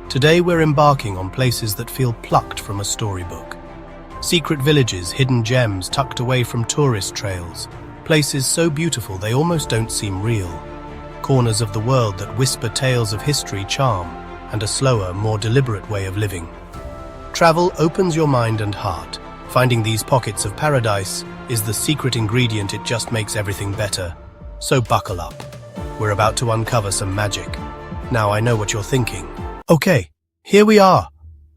Today we're embarking on places that feel plucked from a storybook. Secret villages, hidden gems tucked away from tourist trails. Places so beautiful they almost don't seem real. Corners of the world that whisper tales of history, charm, and a slower, more deliberate way of living. Travel opens your mind and heart. Finding these pockets of paradise is the secret ingredient. It just makes everything better. So buckle up. We're about to uncover some magic. Now I know what you're thinking. Okay, here we are.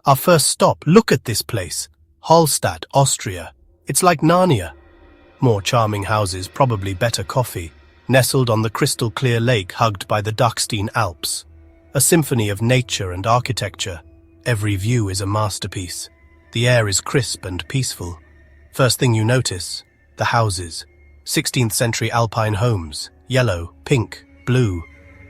Our first stop. Look at this place. Hallstatt, Austria. It's like Narnia. More charming houses, probably better coffee. Nestled on the crystal-clear lake hugged by the Dachstein Alps. A symphony of nature and architecture. Every view is a masterpiece. The air is crisp and peaceful. First thing you notice, the houses. 16th century Alpine homes. Yellow, pink, blue.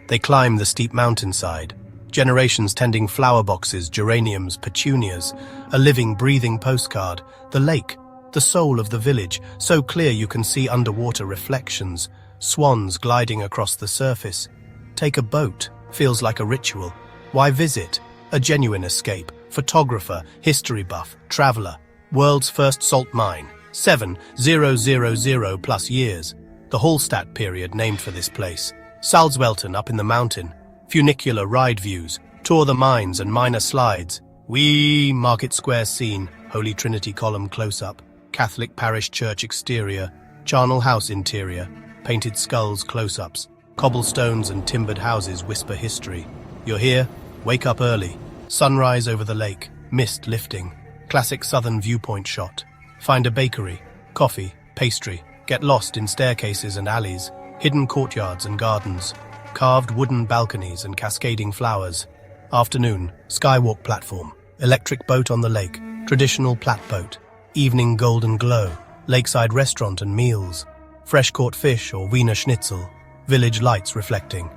They climb the steep mountainside. Generations tending flower boxes, geraniums, petunias. A living, breathing postcard. The lake, the soul of the village. So clear you can see underwater reflections. Swans gliding across the surface. Take a boat. Feels like a ritual. Why visit? A genuine escape. Photographer, history buff, traveler. World's first salt mine. 7,000 plus years. The Hallstatt period named for this place. Salzwelten up in the mountain. Funicular ride views. Tour the mines and minor slides. Wee Market Square scene. Holy Trinity column close-up. Catholic parish church exterior. Charnel house interior. Painted skulls close-ups. Cobblestones and timbered houses whisper history. You're here? Wake up early. Sunrise over the lake. Mist lifting. Classic southern viewpoint shot. Find a bakery. Coffee. Pastry. Get lost in staircases and alleys. Hidden courtyards and gardens. Carved wooden balconies and cascading flowers. Afternoon. Skywalk platform. Electric boat on the lake. Traditional plat boat. Evening golden glow. Lakeside restaurant and meals. Fresh caught fish or Wiener Schnitzel. Village lights reflecting.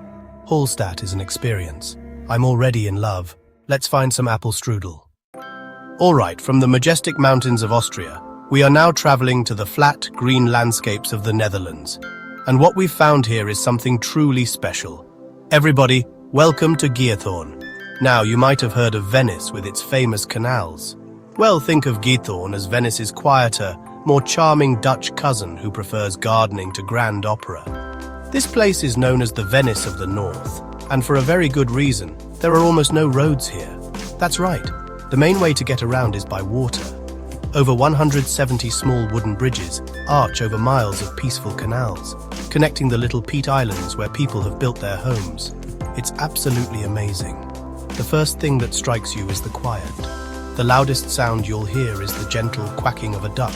Hallstatt is an experience. I'm already in love. Let's find some apple strudel. Alright, from the majestic mountains of Austria, we are now traveling to the flat, green landscapes of the Netherlands. And what we've found here is something truly special. Everybody, welcome to Giethoorn. Now, you might have heard of Venice with its famous canals. Well, think of Giethoorn as Venice's quieter, more charming Dutch cousin who prefers gardening to grand opera. This place is known as the Venice of the North, and for a very good reason. There are almost no roads here. That's right. The main way to get around is by water. Over 170 small wooden bridges arch over miles of peaceful canals, connecting the little peat islands where people have built their homes. It's absolutely amazing. The first thing that strikes you is the quiet. The loudest sound you'll hear is the gentle quacking of a duck,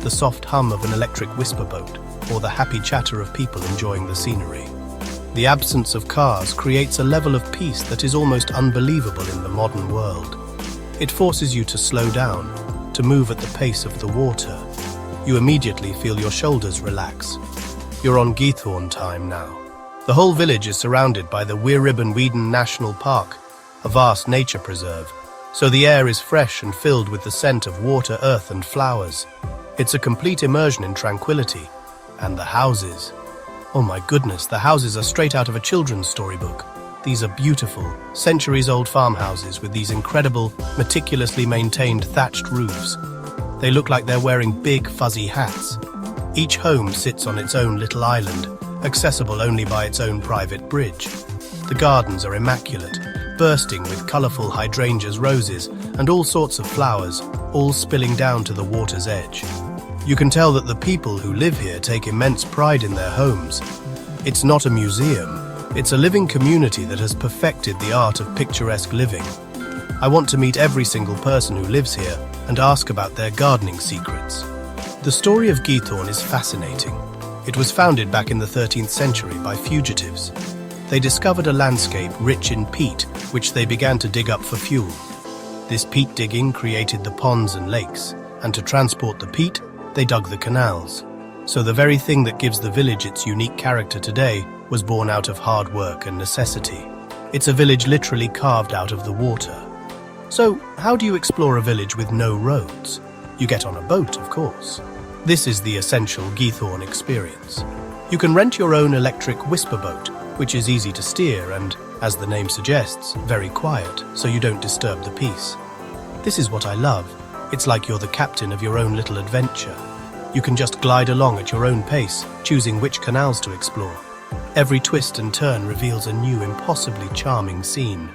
the soft hum of an electric whisper boat, or the happy chatter of people enjoying the scenery. The absence of cars creates a level of peace that is almost unbelievable in the modern world. It forces you to slow down, to move at the pace of the water. You immediately feel your shoulders relax. You're on Giethoorn time now. The whole village is surrounded by the Weerribben National Park, a vast nature preserve, so the air is fresh and filled with the scent of water, earth and flowers. It's a complete immersion in tranquility. And the houses. Oh my goodness, the houses are straight out of a children's storybook. These are beautiful, centuries-old farmhouses with these incredible, meticulously maintained thatched roofs. They look like they're wearing big, fuzzy hats. Each home sits on its own little island, accessible only by its own private bridge. The gardens are immaculate, bursting with colourful hydrangeas, roses, and all sorts of flowers, all spilling down to the water's edge. You can tell that the people who live here take immense pride in their homes. It's not a museum. It's a living community that has perfected the art of picturesque living. I want to meet every single person who lives here and ask about their gardening secrets. The story of Giethoorn is fascinating. It was founded back in the 13th century by fugitives. They discovered a landscape rich in peat, which they began to dig up for fuel. This peat digging created the ponds and lakes, and to transport the peat, they dug the canals. So the very thing that gives the village its unique character today was born out of hard work and necessity. It's a village literally carved out of the water. So, how do you explore a village with no roads? You get on a boat, of course. This is the essential Giethoorn experience. You can rent your own electric whisper boat, which is easy to steer and As the name suggests, very quiet, so you don't disturb the peace. This is what I love. It's like you're the captain of your own little adventure. You can just glide along at your own pace, choosing which canals to explore. Every twist and turn reveals a new, impossibly charming scene.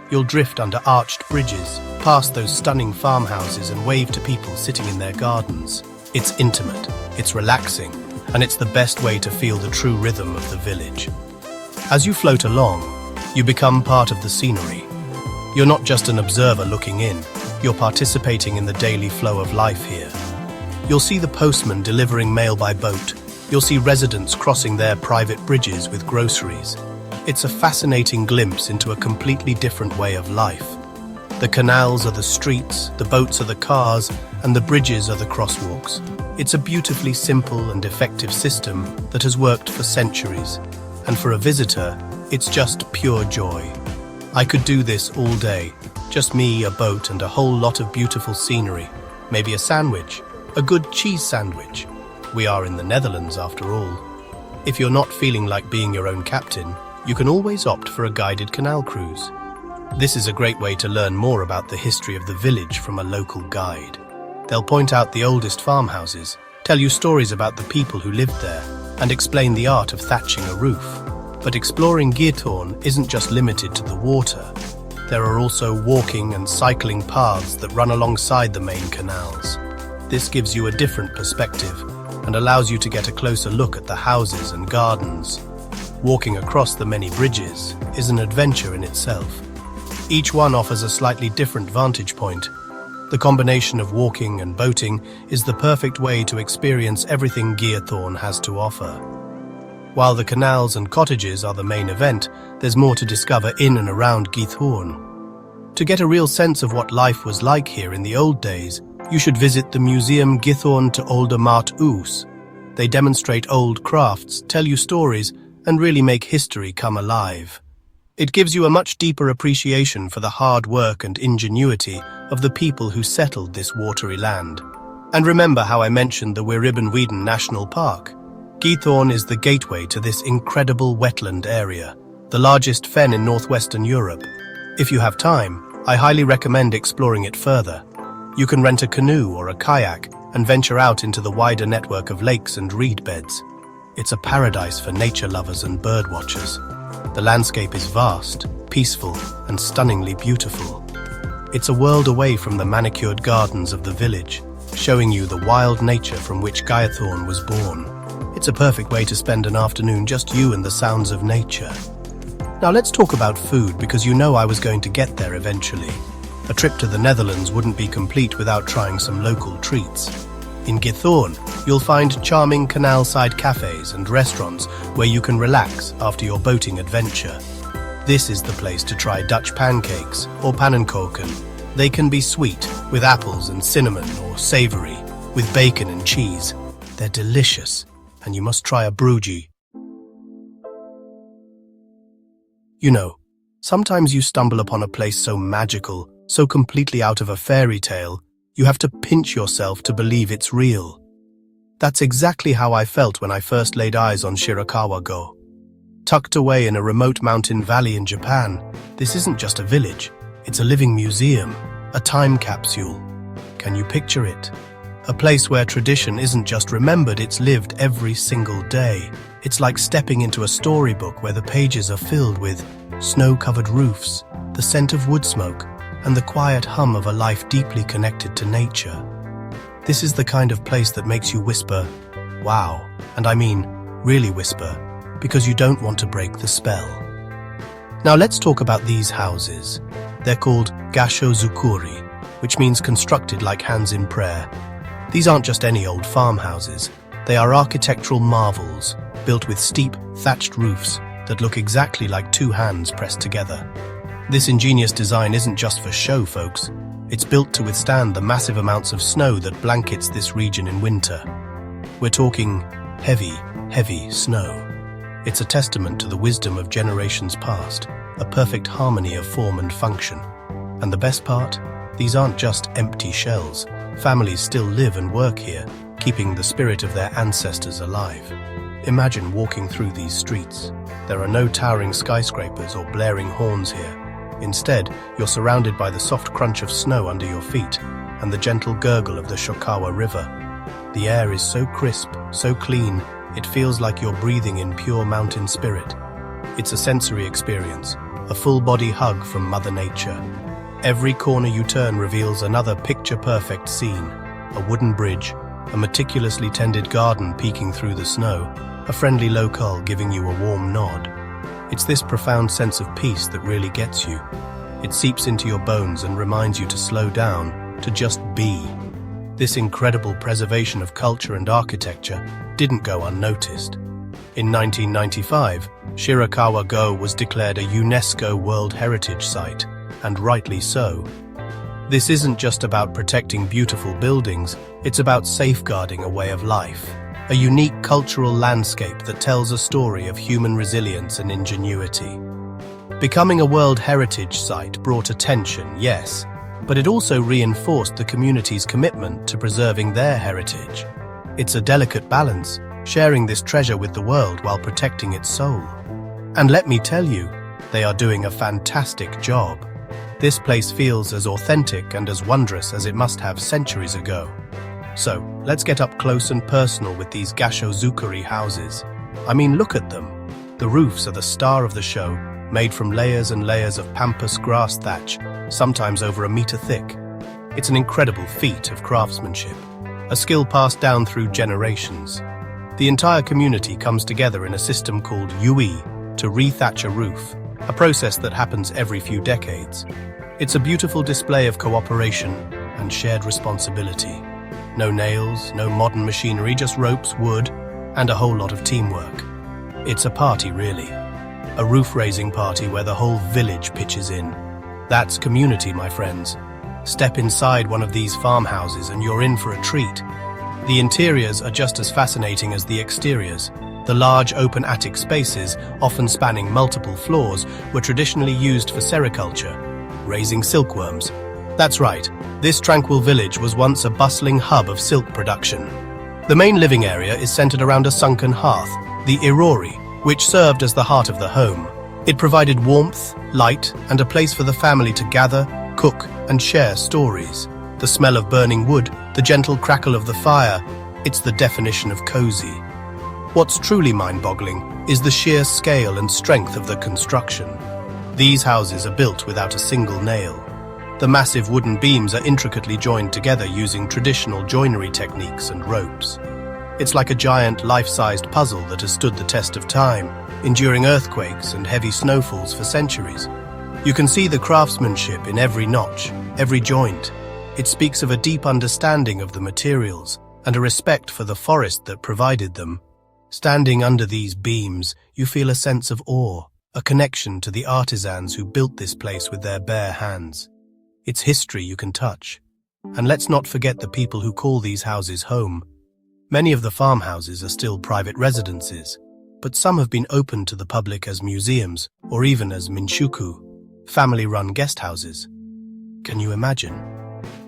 You'll drift under arched bridges, past those stunning farmhouses and wave to people sitting in their gardens. It's intimate, it's relaxing, and it's the best way to feel the true rhythm of the village. As you float along, you become part of the scenery. You're not just an observer looking in, you're participating in the daily flow of life here. You'll see the postman delivering mail by boat. You'll see residents crossing their private bridges with groceries. It's a fascinating glimpse into a completely different way of life. The canals are the streets, the boats are the cars, and the bridges are the crosswalks. It's a beautifully simple and effective system that has worked for centuries. And for a visitor, it's just pure joy. I could do this all day. Just me, a boat, and a whole lot of beautiful scenery. Maybe a sandwich. A good cheese sandwich. We are in the Netherlands after all. If you're not feeling like being your own captain, you can always opt for a guided canal cruise. This is a great way to learn more about the history of the village from a local guide. They'll point out the oldest farmhouses, tell you stories about the people who lived there, and explain the art of thatching a roof. But exploring Geerthorn isn't just limited to the water. There are also walking and cycling paths that run alongside the main canals. This gives you a different perspective and allows you to get a closer look at the houses and gardens. Walking across the many bridges is an adventure in itself. Each one offers a slightly different vantage point. The combination of walking and boating is the perfect way to experience everything Geerthorn has to offer. While the canals and cottages are the main event, there's more to discover in and around Geerthorn. To get a real sense of what life was like here in the old days, you should visit the Museum Geerthorn te Oude Maat Oos. They demonstrate old crafts, tell you stories, and really make history come alive. It gives you a much deeper appreciation for the hard work and ingenuity of the people who settled this watery land. And remember how I mentioned the Weeribbenweiden National Park? Geerthorn is the gateway to this incredible wetland area, the largest fen in northwestern Europe. If you have time, I highly recommend exploring it further. You can rent a canoe or a kayak and venture out into the wider network of lakes and reed beds. It's a paradise for nature lovers and bird watchers. The landscape is vast, peaceful, and stunningly beautiful. It's a world away from the manicured gardens of the village, showing you the wild nature from which Geerthorn was born. It's a perfect way to spend an afternoon just you and the sounds of nature. Now let's talk about food, because you know I was going to get there eventually. A trip to the Netherlands wouldn't be complete without trying some local treats. In Geerthorn, you'll find charming canal-side cafes and restaurants where you can relax after your boating adventure. This is the place to try Dutch pancakes or pannenkoeken. They can be sweet, with apples and cinnamon, or savory, with bacon and cheese. They're delicious, and you must try a broodje. You know, sometimes you stumble upon a place so magical, so completely out of a fairy tale, you have to pinch yourself to believe it's real. That's exactly how I felt when I first laid eyes on Shirakawa-go. Tucked away in a remote mountain valley in Japan, this isn't just a village, it's a living museum, a time capsule. Can you picture it? A place where tradition isn't just remembered, it's lived every single day. It's like stepping into a storybook where the pages are filled with snow-covered roofs, the scent of wood smoke, and the quiet hum of a life deeply connected to nature. This is the kind of place that makes you whisper, wow, and I mean really whisper, because you don't want to break the spell. Now let's talk about these houses. They're called Gasho Zukuri, which means constructed like hands in prayer. These aren't just any old farmhouses. They are architectural marvels, built with steep, thatched roofs that look exactly like two hands pressed together. This ingenious design isn't just for show, folks. It's built to withstand the massive amounts of snow that blankets this region in winter. We're talking heavy, heavy snow. It's a testament to the wisdom of generations past, a perfect harmony of form and function. And the best part? These aren't just empty shells. Families still live and work here, keeping the spirit of their ancestors alive. Imagine walking through these streets. There are no towering skyscrapers or blaring horns here. Instead, you're surrounded by the soft crunch of snow under your feet and the gentle gurgle of the Shokawa River. The air is so crisp, so clean, it feels like you're breathing in pure mountain spirit. It's a sensory experience, a full-body hug from Mother Nature. Every corner you turn reveals another picture-perfect scene. A wooden bridge, a meticulously tended garden peeking through the snow, a friendly local giving you a warm nod. It's this profound sense of peace that really gets you. It seeps into your bones and reminds you to slow down, to just be. This incredible preservation of culture and architecture didn't go unnoticed. In 1995, Shirakawa-go was declared a UNESCO World Heritage Site, and rightly so. This isn't just about protecting beautiful buildings, it's about safeguarding a way of life, a unique cultural landscape that tells a story of human resilience and ingenuity. Becoming a World Heritage Site brought attention, yes, but it also reinforced the community's commitment to preserving their heritage. It's a delicate balance, sharing this treasure with the world while protecting its soul. And let me tell you, they are doing a fantastic job. This place feels as authentic and as wondrous as it must have centuries ago. So, let's get up close and personal with these Gashozukuri houses. I mean, look at them. The roofs are the star of the show, made from layers and layers of pampas grass thatch, sometimes over a meter thick. It's an incredible feat of craftsmanship, a skill passed down through generations. The entire community comes together in a system called yui to rethatch a roof, a process that happens every few decades. It's a beautiful display of cooperation and shared responsibility. No nails, no modern machinery, just ropes, wood, and a whole lot of teamwork. It's a party, really. A roof-raising party where the whole village pitches in. That's community, my friends. Step inside one of these farmhouses and you're in for a treat. The interiors are just as fascinating as the exteriors. The large open attic spaces, often spanning multiple floors, were traditionally used for sericulture, raising silkworms. That's right, this tranquil village was once a bustling hub of silk production. The main living area is centered around a sunken hearth, the irori, which served as the heart of the home. It provided warmth, light, and a place for the family to gather, cook, and share stories. The smell of burning wood, the gentle crackle of the fire, it's the definition of cozy. What's truly mind-boggling is the sheer scale and strength of the construction. These houses are built without a single nail. The massive wooden beams are intricately joined together using traditional joinery techniques and ropes. It's like a giant life-sized puzzle that has stood the test of time, enduring earthquakes and heavy snowfalls for centuries. You can see the craftsmanship in every notch, every joint. It speaks of a deep understanding of the materials and a respect for the forest that provided them. Standing under these beams, you feel a sense of awe, a connection to the artisans who built this place with their bare hands. It's history you can touch. And let's not forget the people who call these houses home. Many of the farmhouses are still private residences, but some have been opened to the public as museums or even as minshuku, family-run guest houses. Can you imagine?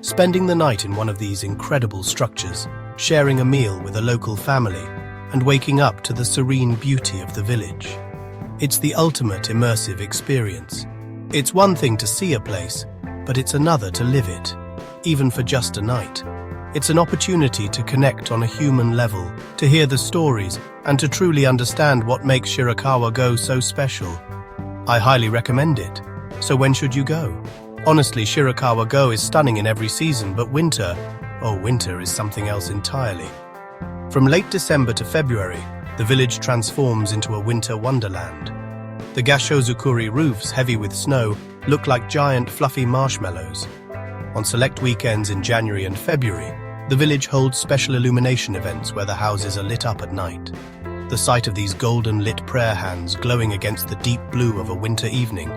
Spending the night in one of these incredible structures, sharing a meal with a local family, and waking up to the serene beauty of the village. It's the ultimate immersive experience. It's one thing to see a place, but it's another to live it, even for just a night. It's an opportunity to connect on a human level, to hear the stories, and to truly understand what makes Shirakawa-go so special. I highly recommend it. So when should you go? Honestly, Shirakawa-go is stunning in every season, but winter is something else entirely. From late December to February, the village transforms into a winter wonderland. The Gashozukuri roofs, heavy with snow, look like giant fluffy marshmallows. On select weekends in January and February, the village holds special illumination events where the houses are lit up at night. The sight of these golden lit prayer hands glowing against the deep blue of a winter evening,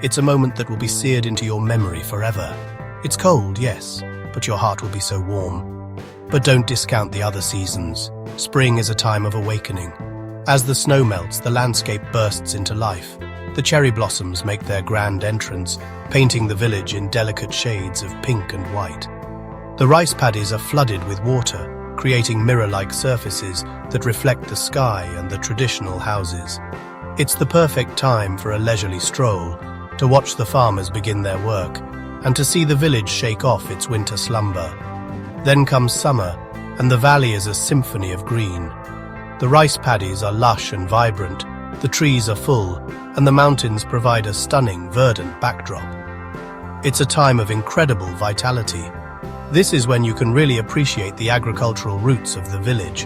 it's a moment that will be seared into your memory forever. It's cold, yes, but your heart will be so warm. But don't discount the other seasons. Spring is a time of awakening. As the snow melts, the landscape bursts into life. The cherry blossoms make their grand entrance, painting the village in delicate shades of pink and white. The rice paddies are flooded with water, creating mirror-like surfaces that reflect the sky and the traditional houses. It's the perfect time for a leisurely stroll, to watch the farmers begin their work, and to see the village shake off its winter slumber. Then comes summer, and the valley is a symphony of green. The rice paddies are lush and vibrant, the trees are full, and the mountains provide a stunning, verdant backdrop. It's a time of incredible vitality. This is when you can really appreciate the agricultural roots of the village.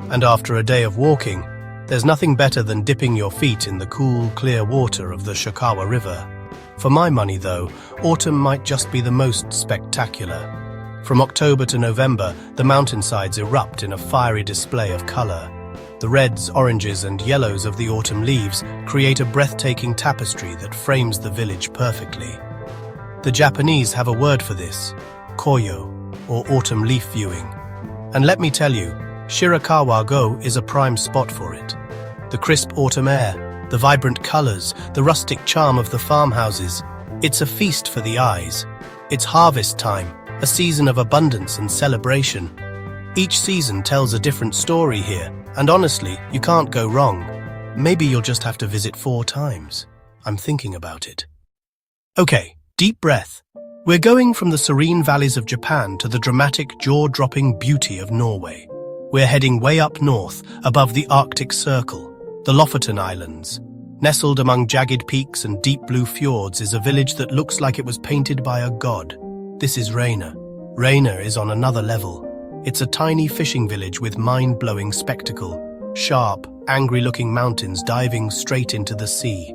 And after a day of walking, there's nothing better than dipping your feet in the cool, clear water of the Shakawa River. For my money, though, autumn might just be the most spectacular. From October to November, the mountainsides erupt in a fiery display of color. The reds, oranges, and yellows of the autumn leaves create a breathtaking tapestry that frames the village perfectly. The Japanese have a word for this, koyo, or autumn leaf viewing. And let me tell you, Shirakawa-go is a prime spot for it. The crisp autumn air, the vibrant colors, the rustic charm of the farmhouses. It's a feast for the eyes. It's harvest time, a season of abundance and celebration. Each season tells a different story here, and honestly, you can't go wrong. Maybe you'll just have to visit 4 times. I'm thinking about it. Okay, deep breath. We're going from the serene valleys of Japan to the dramatic, jaw-dropping beauty of Norway. We're heading way up north, above the Arctic Circle, the Lofoten Islands. Nestled among jagged peaks and deep blue fjords is a village that looks like it was painted by a god. This is Rainer. Rainer is on another level. It's a tiny fishing village with mind-blowing spectacle. Sharp, angry-looking mountains diving straight into the sea.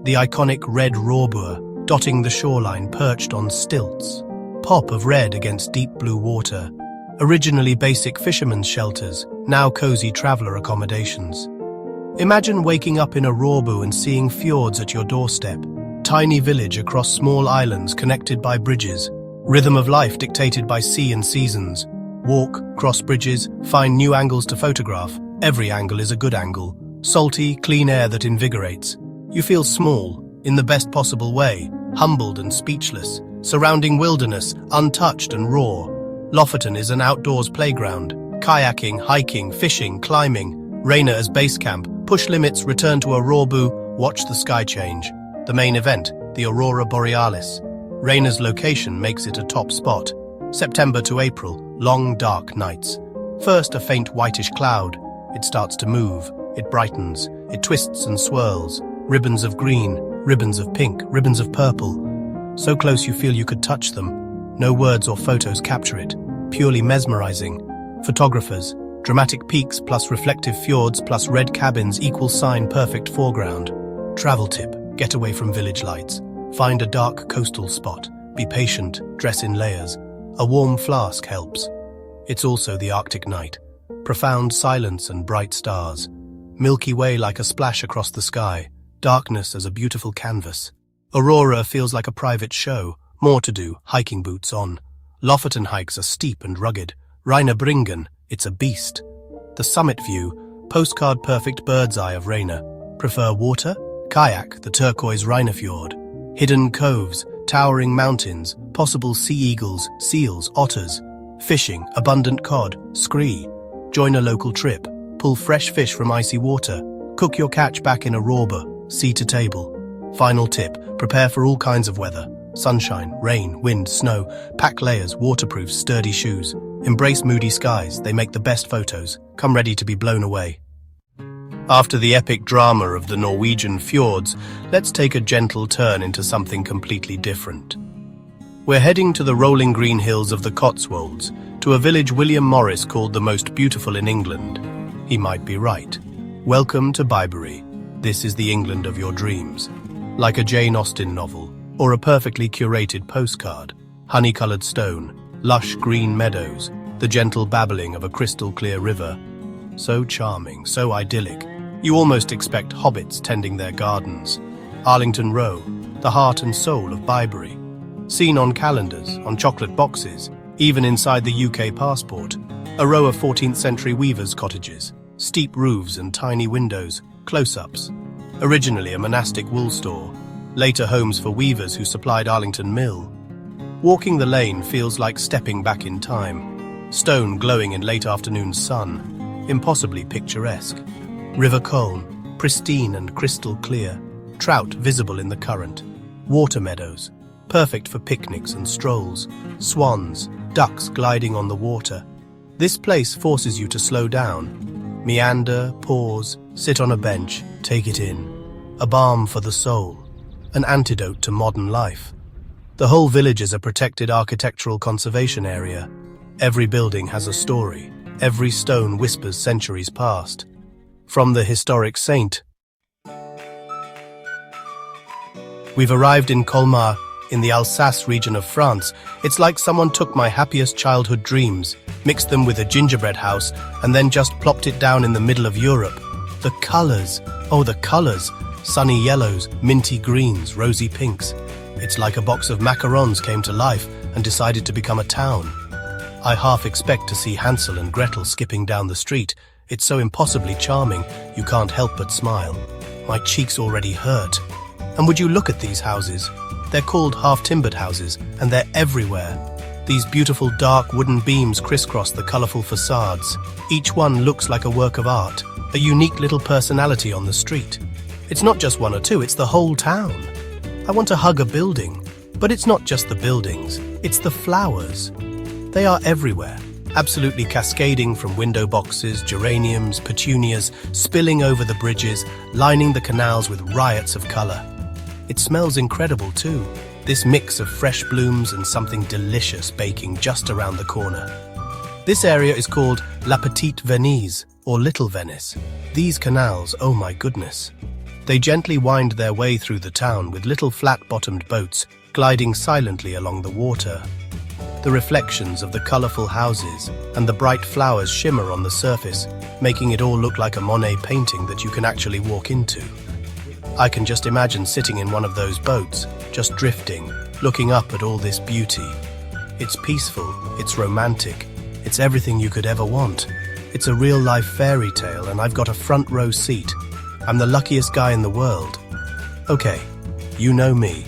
The iconic red rorbur dotting the shoreline perched on stilts. Pop of red against deep blue water. Originally basic fishermen's shelters, now cozy traveler accommodations. Imagine waking up in a rorbur and seeing fjords at your doorstep. Tiny village across small islands connected by bridges. Rhythm of life dictated by sea and seasons. Walk, cross bridges, find new angles to photograph. Every angle is a good angle. Salty, clean air that invigorates. You feel small, in the best possible way, humbled and speechless, surrounding wilderness, untouched and raw. Lofoten is an outdoors playground. Kayaking, hiking, fishing, climbing. Rainer as base camp. Push limits, return to a rorbur, watch the sky change. The main event, the Aurora Borealis. Rainer's location makes it a top spot. September to April, long dark nights. First a faint whitish cloud. It starts to move. It brightens. It twists and swirls. Ribbons of green, ribbons of pink, ribbons of purple. So close you feel you could touch them. No words or photos capture it. Purely mesmerizing. Photographers. Dramatic peaks plus reflective fjords plus red cabins equal sign perfect foreground. Travel tip. Get away from village lights. Find a dark coastal spot. Be patient. Dress in layers. A warm flask helps. It's also the Arctic night. Profound silence and bright stars. Milky Way like a splash across the sky. Darkness as a beautiful canvas. Aurora feels like a private show. More to do, hiking boots on. Lofoten hikes are steep and rugged. Reinebringen, it's a beast. The summit view, postcard perfect bird's eye of Rainer. Prefer water? Kayak, the turquoise Reinefjord. Hidden coves, towering mountains, possible sea eagles, seals, otters. Fishing, abundant cod, scree. Join a local trip. Pull fresh fish from icy water. Cook your catch back in a rorbur, sea to table. Final tip, prepare for all kinds of weather. Sunshine, rain, wind, snow. Pack layers, waterproof, sturdy shoes. Embrace moody skies, they make the best photos. Come ready to be blown away. After the epic drama of the Norwegian fjords, let's take a gentle turn into something completely different. We're heading to the rolling green hills of the Cotswolds, to a village William Morris called the most beautiful in England. He might be right. Welcome to Byberry. This is the England of your dreams. Like a Jane Austen novel, or a perfectly curated postcard. Honey-coloured stone, lush green meadows, the gentle babbling of a crystal-clear river. So charming, so idyllic. You almost expect hobbits tending their gardens. Arlington Row, the heart and soul of Byberry. Seen on calendars, on chocolate boxes, even inside the UK passport. A row of 14th century weavers' cottages, steep roofs and tiny windows, close-ups. Originally a monastic wool store, later homes for weavers who supplied Arlington Mill. Walking the lane feels like stepping back in time. Stone glowing in late afternoon sun, impossibly picturesque. River Colne, pristine and crystal clear, trout visible in the current, water meadows, perfect for picnics and strolls, swans, ducks gliding on the water. This place forces you to slow down, meander, pause, sit on a bench, take it in. A balm for the soul, an antidote to modern life. The whole village is a protected architectural conservation area. Every building has a story. Every stone whispers centuries past. From the historic Saint. We've arrived in Colmar, in the Alsace region of France. It's like someone took my happiest childhood dreams, mixed them with a gingerbread house, and then just plopped it down in the middle of Europe. The colors, oh the colors, sunny yellows, minty greens, rosy pinks. It's like a box of macarons came to life and decided to become a town. I half expect to see Hansel and Gretel skipping down the street. It's so impossibly charming, you can't help but smile. My cheeks already hurt. And would you look at these houses? They're called half-timbered houses, and they're everywhere. These beautiful dark wooden beams crisscross the colorful facades. Each one looks like a work of art, a unique little personality on the street. It's not just one or two, it's the whole town. I want to hug a building, but it's not just the buildings, it's the flowers. They are everywhere, absolutely cascading from window boxes, geraniums, petunias, spilling over the bridges, lining the canals with riots of color. It smells incredible too, this mix of fresh blooms and something delicious baking just around the corner. This area is called La Petite Venise, or Little Venice. These canals, oh my goodness. They gently wind their way through the town with little flat-bottomed boats gliding silently along the water. The reflections of the colorful houses and the bright flowers shimmer on the surface, making it all look like a Monet painting that you can actually walk into. I can just imagine sitting in one of those boats, just drifting, looking up at all this beauty. It's peaceful, it's romantic, it's everything you could ever want. It's a real-life fairy tale, and I've got a front row seat. I'm the luckiest guy in the world. Okay, you know me.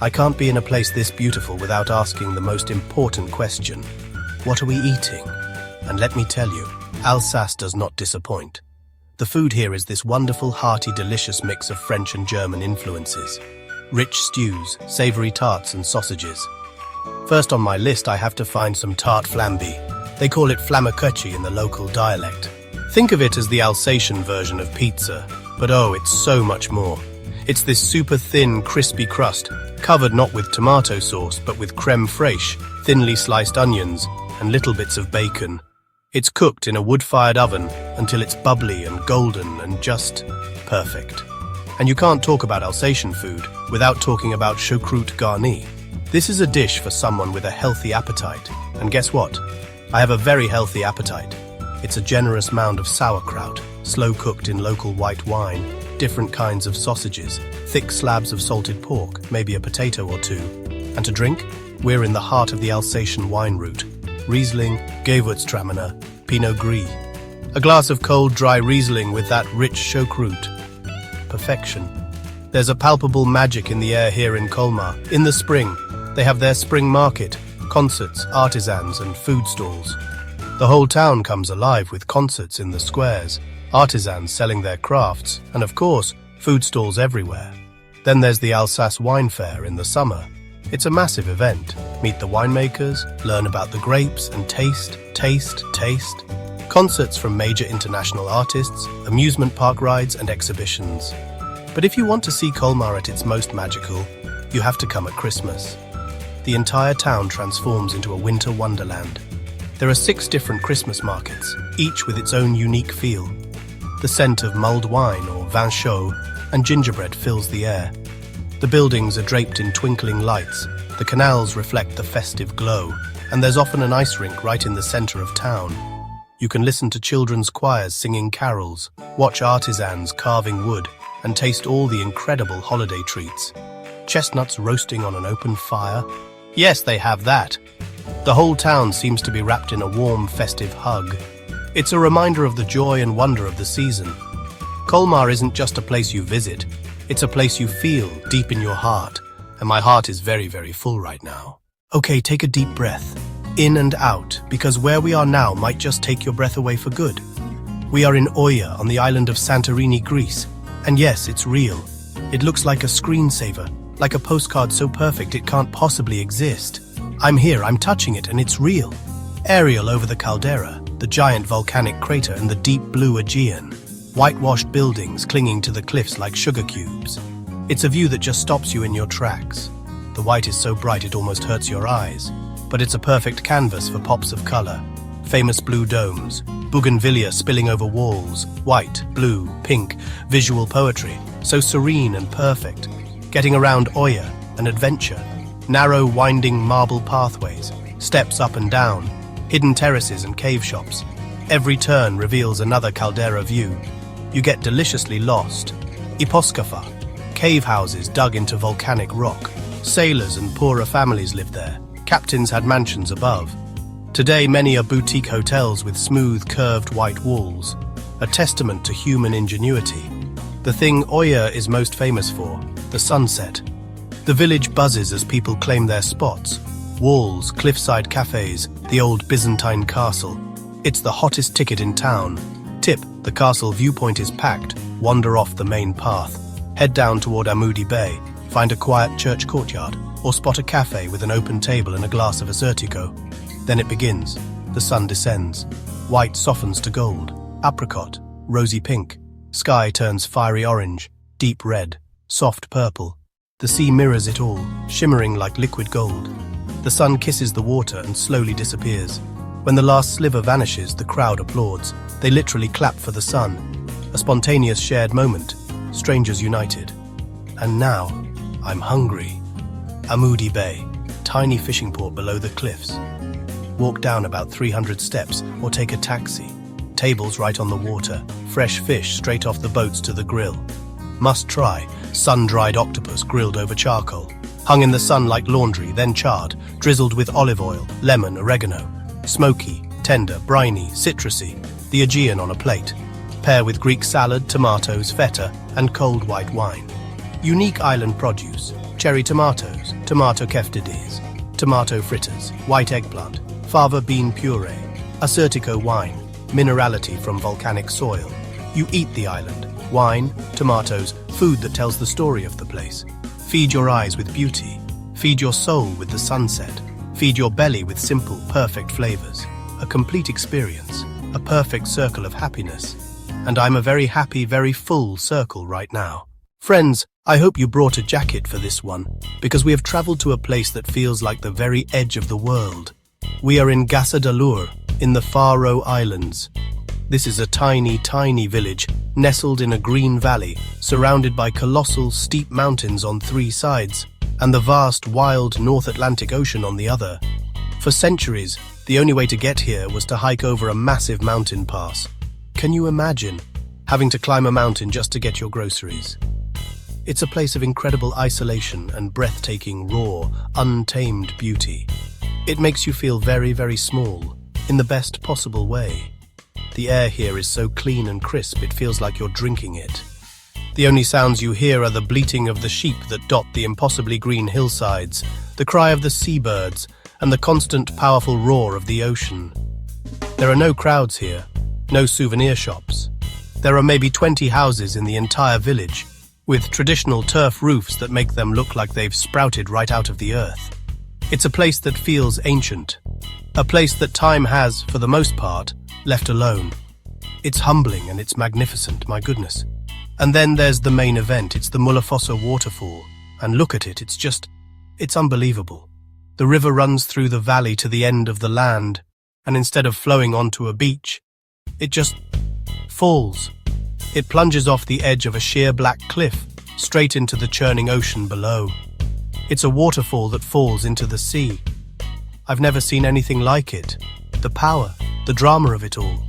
I can't be in a place this beautiful without asking the most important question. What are we eating? And let me tell you, Alsace does not disappoint. The food here is this wonderful, hearty, delicious mix of French and German influences. Rich stews, savory tarts and sausages. First on my list, I have to find some tart flamby. They call it flammekueche in the local dialect. Think of it as the Alsatian version of pizza, but oh, it's so much more. It's this super thin, crispy crust, covered not with tomato sauce, but with creme fraiche, thinly sliced onions, and little bits of bacon. It's cooked in a wood-fired oven until it's bubbly and golden and just perfect. And you can't talk about Alsatian food without talking about choucroute garnie. This is a dish for someone with a healthy appetite. And guess what? I have a very healthy appetite. It's a generous mound of sauerkraut, slow-cooked in local white wine, different kinds of sausages, thick slabs of salted pork, maybe a potato or two. And to drink? We're in the heart of the Alsatian wine route. Riesling, Gewürztraminer, Pinot Gris. A glass of cold, dry Riesling with that rich choucroute. Perfection. There's a palpable magic in the air here in Colmar. In the spring, they have their spring market, concerts, artisans, and food stalls. The whole town comes alive with concerts in the squares, artisans selling their crafts, and of course, food stalls everywhere. Then there's the Alsace Wine Fair in the summer. It's a massive event. Meet the winemakers, learn about the grapes, and taste. Concerts from major international artists, amusement park rides, and exhibitions. But if you want to see Colmar at its most magical, you have to come at Christmas. The entire town transforms into a winter wonderland. There are 6 different Christmas markets, each with its own unique feel. The scent of mulled wine or vin chaud and gingerbread fills the air. The buildings are draped in twinkling lights, the canals reflect the festive glow, and there's often an ice rink right in the center of town. You can listen to children's choirs singing carols, watch artisans carving wood, and taste all the incredible holiday treats. Chestnuts roasting on an open fire. Yes, they have that. The whole town seems to be wrapped in a warm, festive hug. It's a reminder of the joy and wonder of the season. Colmar isn't just a place you visit, it's a place you feel deep in your heart, and my heart is very, very full right now. Okay, take a deep breath, in and out, because where we are now might just take your breath away for good. We are in Oia on the island of Santorini, Greece. And yes, it's real. It looks like a screensaver, like a postcard so perfect it can't possibly exist. I'm here, I'm touching it, and it's real. Aerial over the caldera, the giant volcanic crater and the deep blue Aegean. Whitewashed buildings clinging to the cliffs like sugar cubes. It's a view that just stops you in your tracks. The white is so bright it almost hurts your eyes, but it's a perfect canvas for pops of color. Famous blue domes, bougainvillea spilling over walls, white, blue, pink, visual poetry, so serene and perfect. Getting around Oya, an adventure. Narrow, winding marble pathways, steps up and down, hidden terraces and cave shops. Every turn reveals another caldera view. You get deliciously lost. Iposkafa, cave houses dug into volcanic rock. Sailors and poorer families lived there. Captains had mansions above. Today, many are boutique hotels with smooth, curved white walls, a testament to human ingenuity. The thing Oya is most famous for, the sunset. The village buzzes as people claim their spots. Walls, cliffside cafes, the old Byzantine castle. It's the hottest ticket in town. Tip, the castle viewpoint is packed. Wander off the main path. Head down toward Amudi Bay. Find a quiet church courtyard, or spot a cafe with an open table and a glass of Asertico. Then it begins. The sun descends. White softens to gold, apricot, rosy pink. Sky turns fiery orange, deep red, soft purple. The sea mirrors it all, shimmering like liquid gold. The sun kisses the water and slowly disappears. When the last sliver vanishes, the crowd applauds. They literally clap for the sun. A spontaneous shared moment, strangers united. And now, I'm hungry. Amudi Bay, tiny fishing port below the cliffs. Walk down about 300 steps or take a taxi. Tables right on the water, fresh fish straight off the boats to the grill. Must try, sun-dried octopus grilled over charcoal. Hung in the sun like laundry, then charred, drizzled with olive oil, lemon, oregano. Smoky, tender, briny, citrusy, the Aegean on a plate. Pair with Greek salad, tomatoes, feta, and cold white wine. Unique island produce, cherry tomatoes, tomato keftides, tomato fritters, white eggplant, fava bean puree, Asertico wine, minerality from volcanic soil. You eat the island, wine, tomatoes, food that tells the story of the place. Feed your eyes with beauty, feed your soul with the sunset, feed your belly with simple, perfect flavors. A complete experience, a perfect circle of happiness. And I'm a very happy, very full circle right now. Friends, I hope you brought a jacket for this one, because we have traveled to a place that feels like the very edge of the world. We are in Gassadalur, in the Faroe Islands. This is a tiny, tiny village, nestled in a green valley, surrounded by colossal, steep mountains on 3 sides, and the vast, wild North Atlantic Ocean on the other. For centuries, the only way to get here was to hike over a massive mountain pass. Can you imagine having to climb a mountain just to get your groceries? It's a place of incredible isolation and breathtaking, raw, untamed beauty. It makes you feel very, very small, in the best possible way. The air here is so clean and crisp it feels like you're drinking it. The only sounds you hear are the bleating of the sheep that dot the impossibly green hillsides, the cry of the seabirds, and the constant, powerful roar of the ocean. There are no crowds here, no souvenir shops. There are maybe 20 houses in the entire village, with traditional turf roofs that make them look like they've sprouted right out of the earth. It's a place that feels ancient, a place that time has, for the most part, left alone. It's humbling and it's magnificent, my goodness. And then there's the main event, it's the Mullafossa waterfall. And look at it, it's unbelievable. The river runs through the valley to the end of the land, and instead of flowing onto a beach, it just falls. It plunges off the edge of a sheer black cliff, straight into the churning ocean below. It's a waterfall that falls into the sea. I've never seen anything like it. The power, the drama of it all.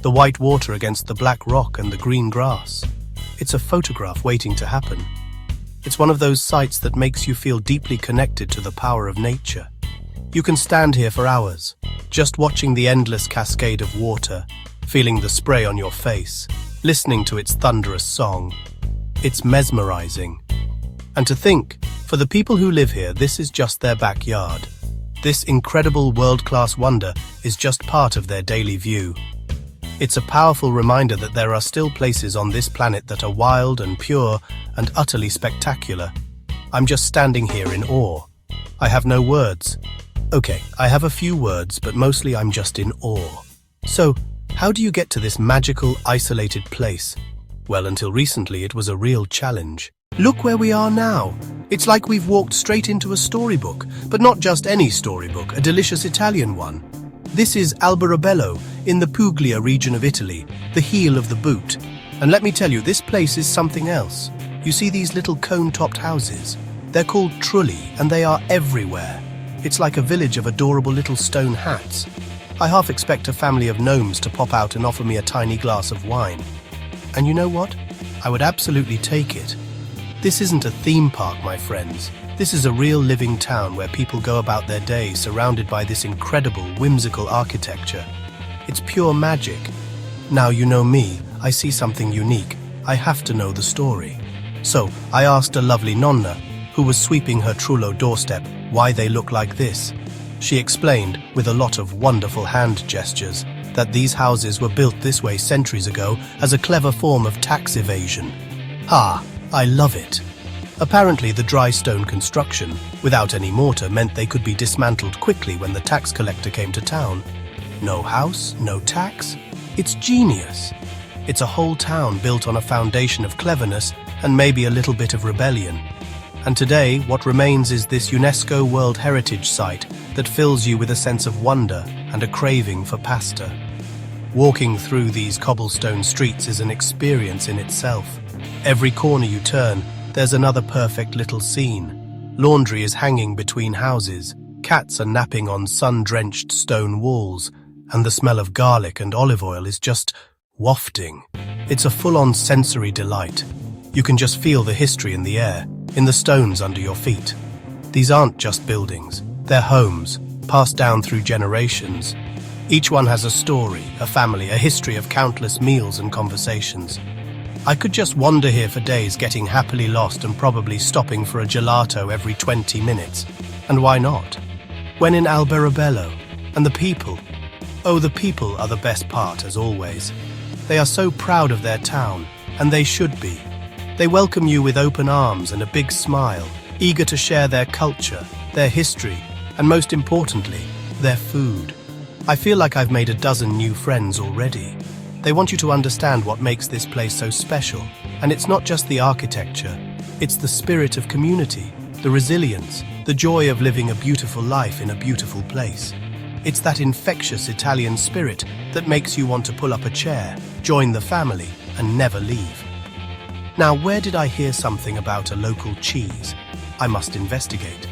The white water against the black rock and the green grass. It's a photograph waiting to happen. It's one of those sights that makes you feel deeply connected to the power of nature. You can stand here for hours, just watching the endless cascade of water, feeling the spray on your face, listening to its thunderous song. It's mesmerizing. And to think, for the people who live here, this is just their backyard. This incredible world-class wonder is just part of their daily view. It's a powerful reminder that there are still places on this planet that are wild and pure and utterly spectacular. I'm just standing here in awe. I have no words. Okay, I have a few words, but mostly I'm just in awe. So, how do you get to this magical, isolated place? Well, until recently, it was a real challenge. Look where we are now. It's like we've walked straight into a storybook, but not just any storybook, a delicious Italian one. This is Alberobello, in the Puglia region of Italy, the heel of the boot. And let me tell you, this place is something else. You see these little cone-topped houses? They're called trulli, and they are everywhere. It's like a village of adorable little stone hats. I half expect a family of gnomes to pop out and offer me a tiny glass of wine. And you know what? I would absolutely take it. This isn't a theme park, my friends. This is a real living town where people go about their day surrounded by this incredible, whimsical architecture. It's pure magic. Now you know me, I see something unique. I have to know the story. So I asked a lovely nonna, who was sweeping her trullo doorstep, why they look like this. She explained, with a lot of wonderful hand gestures, that these houses were built this way centuries ago as a clever form of tax evasion. Ha! I love it. Apparently the dry stone construction, without any mortar, meant they could be dismantled quickly when the tax collector came to town. No house, no tax. It's genius. It's a whole town built on a foundation of cleverness and maybe a little bit of rebellion. And today, what remains is this UNESCO World Heritage Site that fills you with a sense of wonder and a craving for pasta. Walking through these cobblestone streets is an experience in itself. Every corner you turn, there's another perfect little scene. Laundry is hanging between houses, cats are napping on sun-drenched stone walls, and the smell of garlic and olive oil is just wafting. It's a full-on sensory delight. You can just feel the history in the air, in the stones under your feet. These aren't just buildings, they're homes, passed down through generations. Each one has a story, a family, a history of countless meals and conversations. I could just wander here for days, getting happily lost and probably stopping for a gelato every 20 minutes. And why not? When in Alberobello. And the people. Oh, the people are the best part, as always. They are so proud of their town, and they should be. They welcome you with open arms and a big smile, eager to share their culture, their history, and most importantly, their food. I feel like I've made a dozen new friends already. They want you to understand what makes this place so special. And it's not just the architecture, it's the spirit of community, the resilience, the joy of living a beautiful life in a beautiful place. It's that infectious Italian spirit that makes you want to pull up a chair, join the family, and never leave. Now, where did I hear something about a local cheese? I must investigate.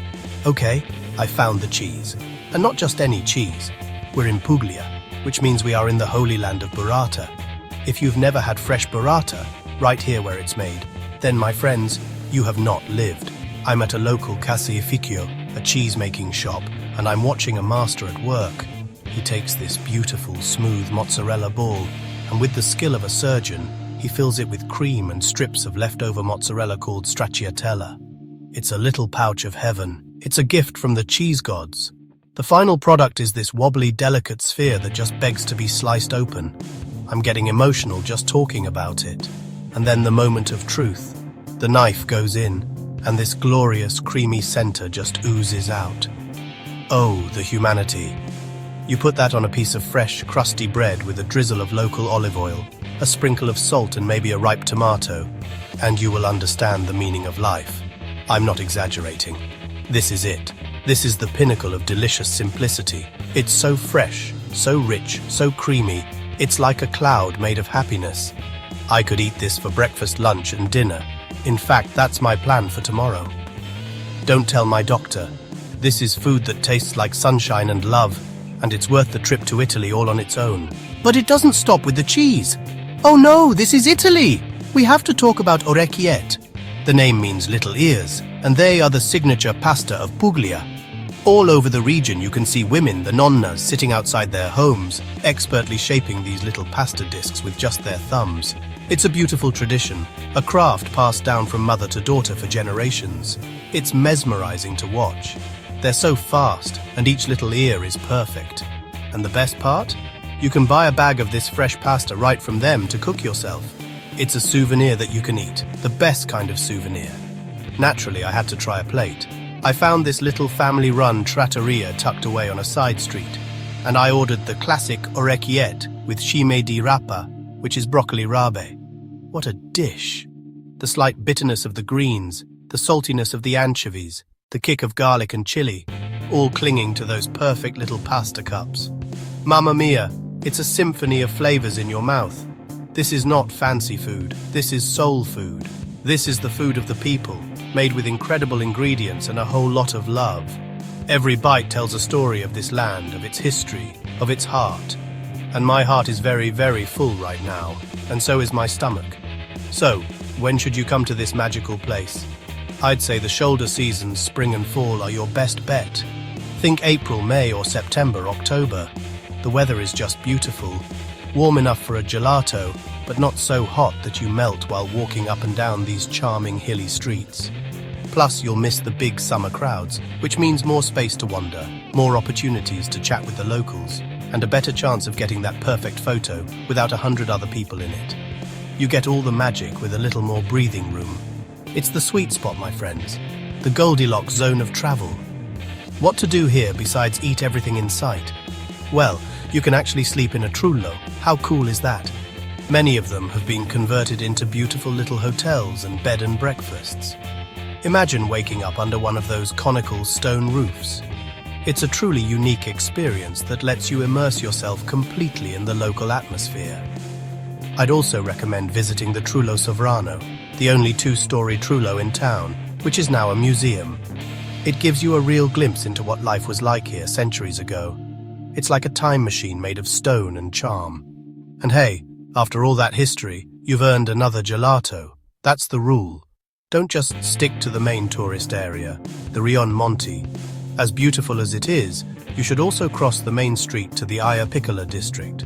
Okay, I found the cheese. And not just any cheese. We're in Puglia, which means we are in the holy land of burrata. If you've never had fresh burrata, right here where it's made, then my friends, you have not lived. I'm at a local caseificio, a cheese-making shop, and I'm watching a master at work. He takes this beautiful, smooth mozzarella ball, and with the skill of a surgeon, he fills it with cream and strips of leftover mozzarella called stracciatella. It's a little pouch of heaven. It's a gift from the cheese gods. The final product is this wobbly, delicate sphere that just begs to be sliced open. I'm getting emotional just talking about it. And then the moment of truth. The knife goes in, and this glorious, creamy center just oozes out. Oh, the humanity. You put that on a piece of fresh, crusty bread with a drizzle of local olive oil, a sprinkle of salt and maybe a ripe tomato, and you will understand the meaning of life. I'm not exaggerating. This is it. This is the pinnacle of delicious simplicity. It's so fresh, so rich, so creamy. It's like a cloud made of happiness. I could eat this for breakfast, lunch, and dinner. In fact, that's my plan for tomorrow. Don't tell my doctor. This is food that tastes like sunshine and love, and it's worth the trip to Italy all on its own. But it doesn't stop with the cheese. Oh no, this is Italy! We have to talk about orecchiette. The name means little ears, and they are the signature pasta of Puglia. All over the region you can see women, the nonnas, sitting outside their homes, expertly shaping these little pasta discs with just their thumbs. It's a beautiful tradition, a craft passed down from mother to daughter for generations. It's mesmerizing to watch. They're so fast, and each little ear is perfect. And the best part? You can buy a bag of this fresh pasta right from them to cook yourself. It's a souvenir that you can eat, the best kind of souvenir. Naturally, I had to try a plate. I found this little family-run trattoria tucked away on a side street, and I ordered the classic orecchiette with cime di rapa, which is broccoli rabe. What a dish! The slight bitterness of the greens, the saltiness of the anchovies, the kick of garlic and chili, all clinging to those perfect little pasta cups. Mamma mia, it's a symphony of flavors in your mouth. This is not fancy food, this is soul food. This is the food of the people, made with incredible ingredients and a whole lot of love. Every bite tells a story of this land, of its history, of its heart. And my heart is very, very full right now, and so is my stomach. So, when should you come to this magical place? I'd say the shoulder seasons, spring and fall, are your best bet. Think April, May or September, October. The weather is just beautiful. Warm enough for a gelato, but not so hot that you melt while walking up and down these charming hilly streets. Plus, you'll miss the big summer crowds, which means more space to wander, more opportunities to chat with the locals, and a better chance of getting that perfect photo without 100 other people in it. You get all the magic with a little more breathing room. It's the sweet spot, my friends, the Goldilocks zone of travel. What to do here besides eat everything in sight? Well, you can actually sleep in a trullo. How cool is that? Many of them have been converted into beautiful little hotels and bed and breakfasts. Imagine waking up under one of those conical stone roofs. It's a truly unique experience that lets you immerse yourself completely in the local atmosphere. I'd also recommend visiting the Trullo Sovrano, the only two-story trullo in town, which is now a museum. It gives you a real glimpse into what life was like here centuries ago. It's like a time machine made of stone and charm. And hey, after all that history, you've earned another gelato. That's the rule. Don't just stick to the main tourist area, the Rion Monte. As beautiful as it is, you should also cross the main street to the Aya Piccola district.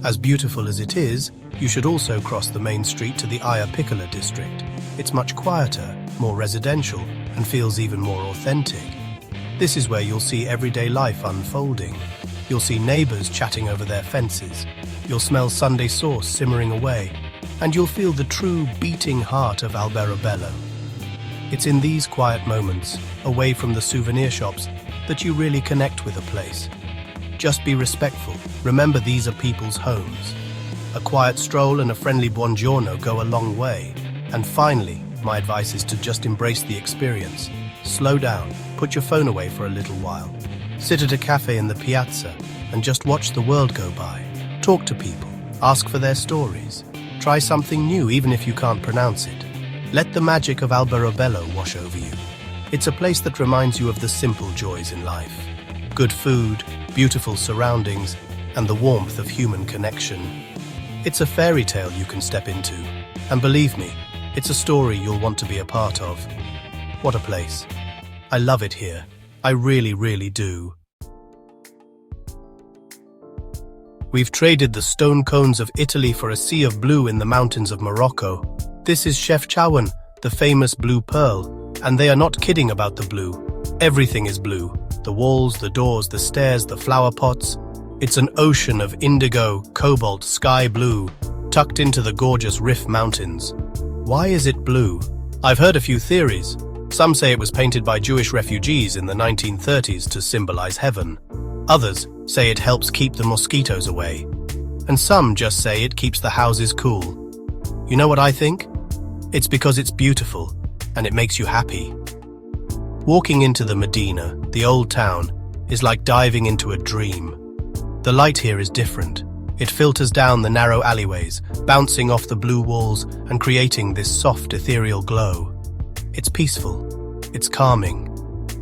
As beautiful as it is, you should also cross the main street to the Aya Piccola district. It's much quieter, more residential, and feels even more authentic. This is where you'll see everyday life unfolding. You'll see neighbors chatting over their fences. You'll smell Sunday sauce simmering away, and you'll feel the true beating heart of Alberobello. It's in these quiet moments, away from the souvenir shops, that you really connect with a place. Just be respectful. Remember, these are people's homes. A quiet stroll and a friendly buongiorno go a long way. And finally, my advice is to just embrace the experience. Slow down, put your phone away for a little while. Sit at a cafe in the piazza and just watch the world go by. Talk to people, ask for their stories. Try something new even if you can't pronounce it. Let the magic of Alberobello wash over you. It's a place that reminds you of the simple joys in life. Good food, beautiful surroundings, and the warmth of human connection. It's a fairy tale you can step into, and believe me, it's a story you'll want to be a part of. What a place. I love it here. I really, really do. We've traded the stone cones of Italy for a sea of blue in the mountains of Morocco. This is Chef Chawan, the famous blue pearl, and they are not kidding about the blue. Everything is blue. The walls, the doors, the stairs, the flower pots. It's an ocean of indigo, cobalt, sky blue, tucked into the gorgeous Rif Mountains. Why is it blue? I've heard a few theories. Some say it was painted by Jewish refugees in the 1930s to symbolize heaven. Others say it helps keep the mosquitoes away. And some just say it keeps the houses cool. You know what I think? It's because it's beautiful, and it makes you happy. Walking into the Medina, the old town, is like diving into a dream. The light here is different. It filters down the narrow alleyways, bouncing off the blue walls and creating this soft, ethereal glow. It's peaceful. It's calming.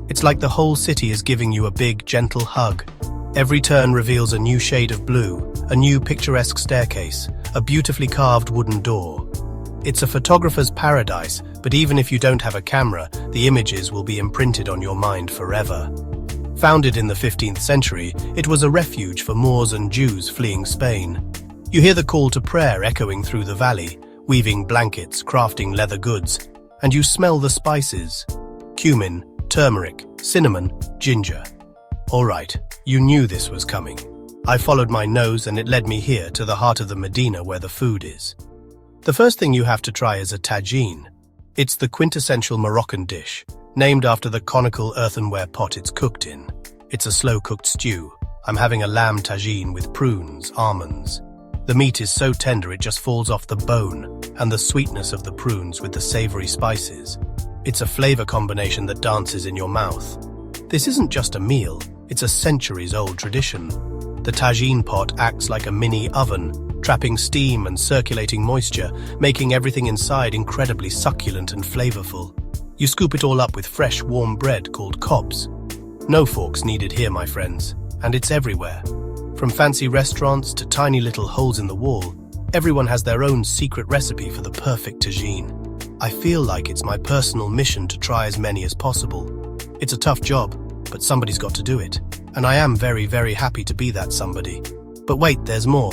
It's like the whole city is giving you a big, gentle hug. Every turn reveals a new shade of blue, a new picturesque staircase, a beautifully carved wooden door. It's a photographer's paradise, but even if you don't have a camera, the images will be imprinted on your mind forever. Founded in the 15th century, it was a refuge for Moors and Jews fleeing Spain. You hear the call to prayer echoing through the valley, weaving blankets, crafting leather goods, and you smell the spices: cumin, turmeric, cinnamon, ginger. All right, you knew this was coming. I followed my nose and it led me here to the heart of the Medina where the food is. The first thing you have to try is a tagine. It's the quintessential Moroccan dish, named after the conical earthenware pot it's cooked in. It's a slow-cooked stew. I'm having a lamb tagine with prunes, almonds. The meat is so tender it just falls off the bone, and the sweetness of the prunes with the savory spices. It's a flavor combination that dances in your mouth. This isn't just a meal, it's a centuries-old tradition. The tagine pot acts like a mini oven, trapping steam and circulating moisture, making everything inside incredibly succulent and flavorful. You scoop it all up with fresh, warm bread called cobs. No forks needed here, my friends, and it's everywhere. From fancy restaurants to tiny little holes in the wall, everyone has their own secret recipe for the perfect tagine. I feel like it's my personal mission to try as many as possible. It's a tough job, but somebody's got to do it. And I am very, very happy to be that somebody. But wait, there's more.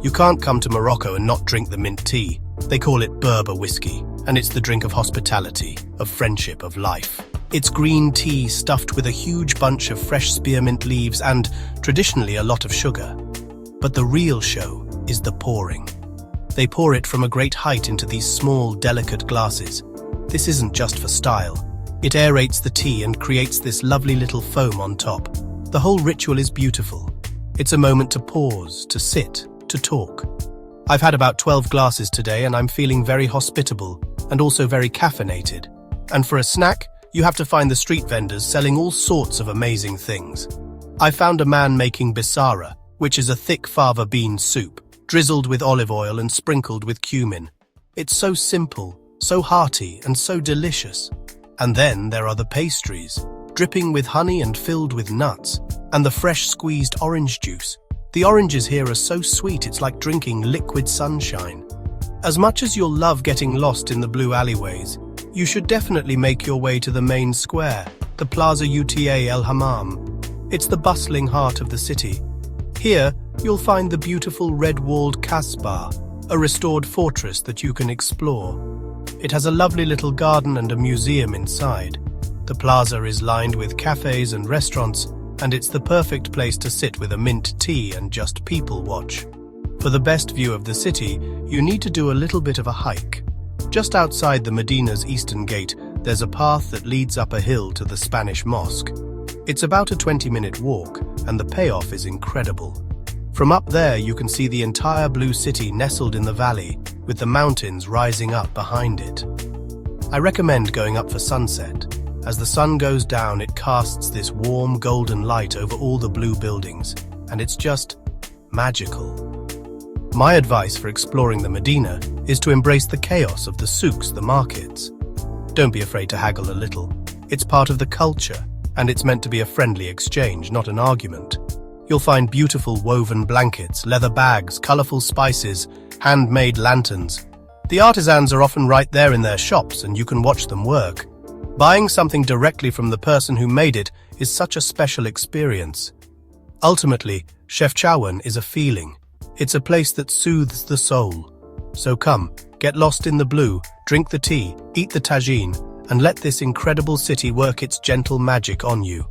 You can't come to Morocco and not drink the mint tea. They call it Berber whiskey, and it's the drink of hospitality, of friendship, of life. It's green tea stuffed with a huge bunch of fresh spearmint leaves and, traditionally, a lot of sugar. But the real show is the pouring. They pour it from a great height into these small, delicate glasses. This isn't just for style. It aerates the tea and creates this lovely little foam on top. The whole ritual is beautiful. It's a moment to pause, to sit, to talk. I've had about 12 glasses today and I'm feeling very hospitable and also very caffeinated. And for a snack, you have to find the street vendors selling all sorts of amazing things. I found a man making bisara, which is a thick fava bean soup, drizzled with olive oil and sprinkled with cumin. It's so simple, so hearty, and so delicious. And then there are the pastries, dripping with honey and filled with nuts, and the fresh squeezed orange juice. The oranges here are so sweet it's like drinking liquid sunshine. As much as you'll love getting lost in the blue alleyways, you should definitely make your way to the main square, the Plaza Uta El Hammam. It's the bustling heart of the city. Here, you'll find the beautiful red-walled Kasbah, a restored fortress that you can explore. It has a lovely little garden and a museum inside. The plaza is lined with cafes and restaurants, and it's the perfect place to sit with a mint tea and just people watch. For the best view of the city, you need to do a little bit of a hike. Just outside the Medina's eastern gate, there's a path that leads up a hill to the Spanish mosque. It's about a 20-minute walk, and the payoff is incredible. From up there, you can see the entire blue city nestled in the valley, with the mountains rising up behind it. I recommend going up for sunset. As the sun goes down, it casts this warm golden light over all the blue buildings, and it's just magical. My advice for exploring the Medina is to embrace the chaos of the souks, the markets. Don't be afraid to haggle a little. It's part of the culture, and it's meant to be a friendly exchange, not an argument. You'll find beautiful woven blankets, leather bags, colorful spices, handmade lanterns. The artisans are often right there in their shops, and you can watch them work. Buying something directly from the person who made it is such a special experience. Ultimately, Chefchaouen is a feeling. It's a place that soothes the soul. So come, get lost in the blue, drink the tea, eat the tagine, and let this incredible city work its gentle magic on you.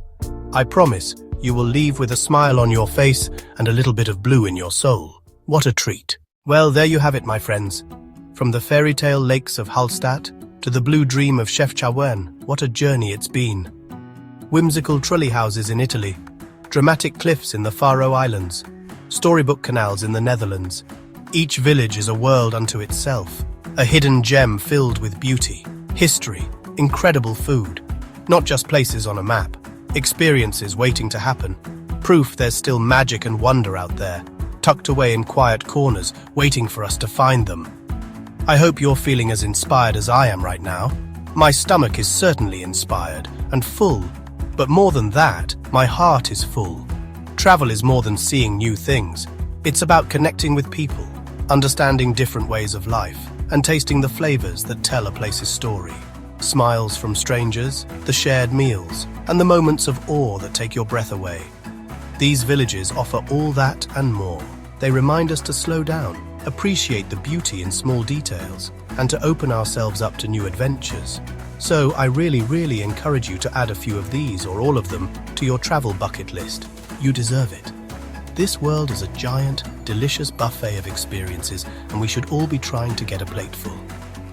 I promise, you will leave with a smile on your face and a little bit of blue in your soul. What a treat. Well, there you have it, my friends. From the fairy tale lakes of Hallstatt to the blue dream of Chefchaouen, what a journey it's been. Whimsical trolley houses in Italy, dramatic cliffs in the Faroe Islands, storybook canals in the Netherlands. Each village is a world unto itself, a hidden gem filled with beauty, history, incredible food. Not just places on a map, experiences waiting to happen. Proof there's still magic and wonder out there, tucked away in quiet corners, waiting for us to find them. I hope you're feeling as inspired as I am right now. My stomach is certainly inspired and full, but more than that, my heart is full. Travel is more than seeing new things. It's about connecting with people, understanding different ways of life, and tasting the flavors that tell a place's story. Smiles from strangers, the shared meals, and the moments of awe that take your breath away. These villages offer all that and more. They remind us to slow down, appreciate the beauty in small details, and to open ourselves up to new adventures. So I really encourage you to add a few of these or all of them to your travel bucket list. You deserve it. This world is a giant, delicious buffet of experiences, and we should all be trying to get a plateful.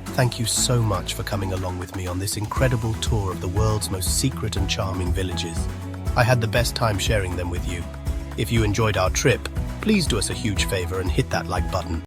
Thank you so much for coming along with me on this incredible tour of the world's most secret and charming villages. I had the best time sharing them with you. If you enjoyed our trip, please do us a huge favor and hit that like button.